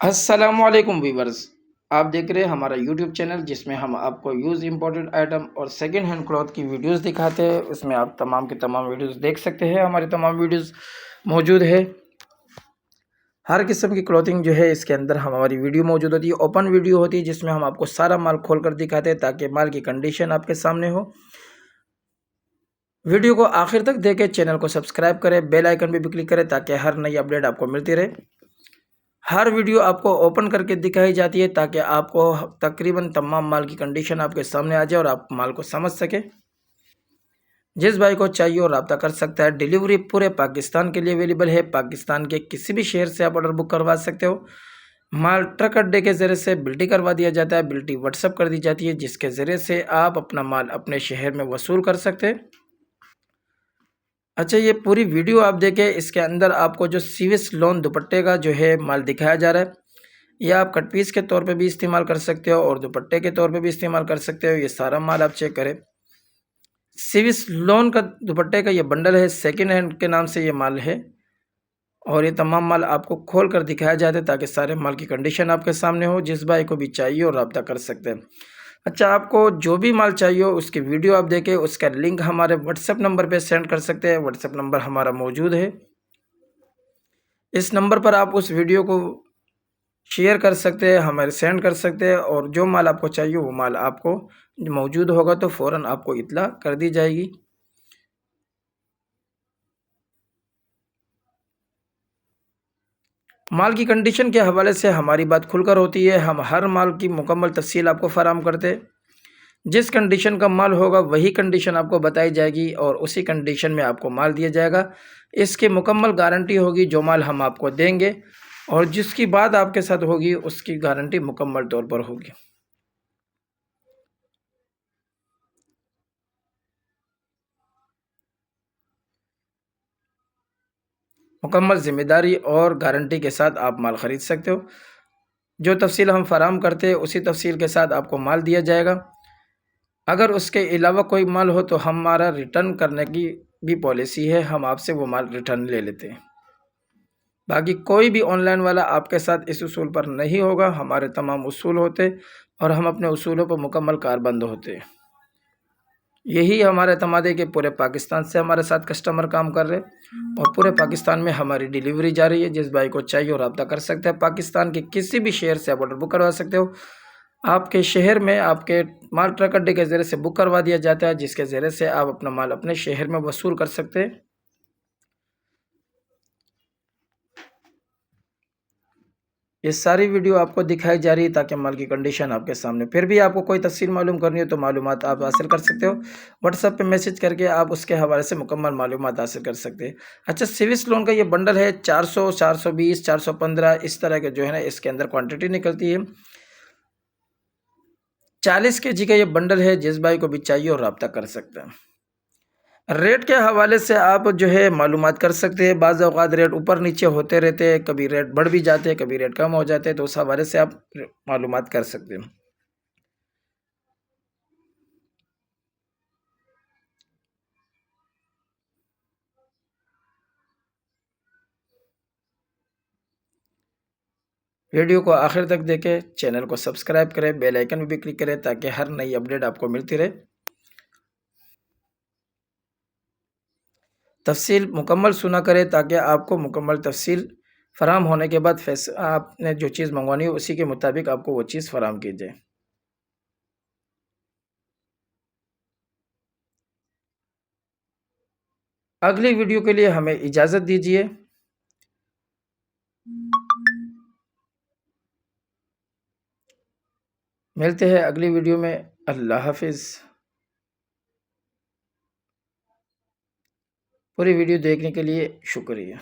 السلام علیکم ویورز، آپ دیکھ رہے ہیں ہمارا یوٹیوب چینل جس میں ہم آپ کو یوز امپورٹنٹ آئٹم اور سیکنڈ ہینڈ کلوتھ کی ویڈیوز دکھاتے ہیں۔ اس میں آپ تمام کی تمام ویڈیوز دیکھ سکتے ہیں، ہماری تمام ویڈیوز موجود ہے۔ ہر قسم کی کلوتھنگ جو ہے اس کے اندر ہماری ویڈیو موجود ہوتی ہے، اوپن ویڈیو ہوتی ہے جس میں ہم آپ کو سارا مال کھول کر دکھاتے ہیں تاکہ مال کی کنڈیشن آپ کے سامنے ہو۔ ویڈیو کو آخر تک دیکھیں، چینل کو سبسکرائب کریں، بیل آئیکن پہ بھی کلک کریں تاکہ ہر نئی اپڈیٹ آپ کو ملتی رہے۔ ہر ویڈیو آپ کو اوپن کر کے دکھائی جاتی ہے تاکہ آپ کو تقریباً تمام مال کی کنڈیشن آپ کے سامنے آ جائے اور آپ مال کو سمجھ سکیں۔ جس بھائی کو چاہیے وہ رابطہ کر سکتا ہے۔ ڈیلیوری پورے پاکستان کے لیے اویلیبل ہے۔ پاکستان کے کسی بھی شہر سے آپ آرڈر بک کروا سکتے ہو۔ مال ٹرک اڈے کے ذریعے سے بلٹی کروا دیا جاتا ہے، بلٹی واٹس ایپ کر دی جاتی ہے جس کے ذریعے سے آپ اپنا مال اپنے شہر میں وصول کر سکتے ہیں۔ اچھا، یہ پوری ویڈیو آپ دیکھیں، اس کے اندر آپ کو جو سیوس لون دوپٹے کا جو ہے مال دکھایا جا رہا ہے، یہ آپ کٹ پیس کے طور پہ بھی استعمال کر سکتے ہو اور دوپٹے کے طور پہ بھی استعمال کر سکتے ہو۔ یہ سارا مال آپ چیک کریں، سیوس لون کا دوپٹے کا یہ بنڈل ہے، سیکنڈ ہینڈ کے نام سے یہ مال ہے اور یہ تمام مال آپ کو کھول کر دکھایا جاتا ہے تاکہ سارے مال کی کنڈیشن آپ کے سامنے ہو۔ جس بھائی کو بھی چاہیے اور رابطہ کر سکتے ہیں۔ اچھا، آپ کو جو بھی مال چاہیے ہو اس کی ویڈیو آپ دیکھیں، اس کا لنک ہمارے واٹس ایپ نمبر پہ سینڈ کر سکتے ہیں۔ واٹس ایپ نمبر ہمارا موجود ہے، اس نمبر پر آپ اس ویڈیو کو شیئر کر سکتے ہیں، ہمارے سینڈ کر سکتے ہیں اور جو مال آپ کو چاہیے وہ مال آپ کو موجود ہوگا تو فوراً آپ کو اطلاع کر دی جائے گی۔ مال کی کنڈیشن کے حوالے سے ہماری بات کھل کر ہوتی ہے، ہم ہر مال کی مکمل تفصیل آپ کو فراہم کرتے ہیں۔ جس کنڈیشن کا مال ہوگا وہی کنڈیشن آپ کو بتائی جائے گی اور اسی کنڈیشن میں آپ کو مال دیا جائے گا۔ اس کی مکمل گارنٹی ہوگی جو مال ہم آپ کو دیں گے، اور جس کی بات آپ کے ساتھ ہوگی اس کی گارنٹی مکمل طور پر ہوگی۔ مکمل ذمہ داری اور گارنٹی کے ساتھ آپ مال خرید سکتے ہو۔ جو تفصیل ہم فراہم کرتے ہیں اسی تفصیل کے ساتھ آپ کو مال دیا جائے گا۔ اگر اس کے علاوہ کوئی مال ہو تو ہمارا ریٹرن کرنے کی بھی پالیسی ہے، ہم آپ سے وہ مال ریٹرن لے لیتے ہیں۔ باقی کوئی بھی آن لائن والا آپ کے ساتھ اس اصول پر نہیں ہوگا، ہمارے تمام اصول ہوتے اور ہم اپنے اصولوں پر مکمل کاربند ہوتے ہیں۔ یہی ہمارے اعتماد ہے کہ پورے پاکستان سے ہمارے ساتھ کسٹمر کام کر رہے اور پورے پاکستان میں ہماری ڈیلیوری جاری ہے۔ جس بھائی کو چاہیے وہ رابطہ کر سکتے ہیں، پاکستان کے کسی بھی شہر سے آپ آرڈر بک کروا سکتے ہو۔ آپ کے شہر میں آپ کے مال ٹرک اڈے کے ذریعے سے بک کروا دیا جاتا ہے جس کے ذریعے سے آپ اپنا مال اپنے شہر میں وصول کر سکتے ہیں۔ یہ ساری ویڈیو آپ کو دکھائی جا رہی ہے تاکہ مال کی کنڈیشن آپ کے سامنے، پھر بھی آپ کو کوئی تفصیل معلوم کرنی ہو تو معلومات آپ حاصل کر سکتے ہو۔ واٹس ایپ پہ میسج کر کے آپ اس کے حوالے سے مکمل معلومات حاصل کر سکتے ہیں۔ اچھا، سیوس لون کا یہ بنڈل ہے، 400 420 415 اس طرح کے جو ہے نا اس کے اندر کوانٹٹی نکلتی ہے۔ 40 کے جی کا یہ بنڈل ہے، جس بھائی کو بھی چاہیے اور رابطہ کر سکتے ہیں۔ ریٹ کے حوالے سے آپ جو ہے معلومات کر سکتے ہیں، بعض اوقات ریٹ اوپر نیچے ہوتے رہتے ہیں، کبھی ریٹ بڑھ بھی جاتے ہیں، کبھی ریٹ کم ہو جاتے ہیں، تو اس حوالے سے آپ معلومات کر سکتے ہیں۔ ویڈیو کو آخر تک دیکھیں، چینل کو سبسکرائب کریں، بیل آئیکن بھی کلک کریں تاکہ ہر نئی اپڈیٹ آپ کو ملتی رہے۔ تفصیل مکمل سنا کریں تاکہ آپ کو مکمل تفصیل فراہم ہونے کے بعد آپ نے جو چیز منگوانی ہو اسی کے مطابق آپ کو وہ چیز فراہم کی جائے۔ اگلی ویڈیو کے لیے ہمیں اجازت دیجیے۔ ملتے ہیں اگلی ویڈیو میں۔ اللہ حافظ۔ پوری ویڈیو دیکھنے کے لیے شکریہ۔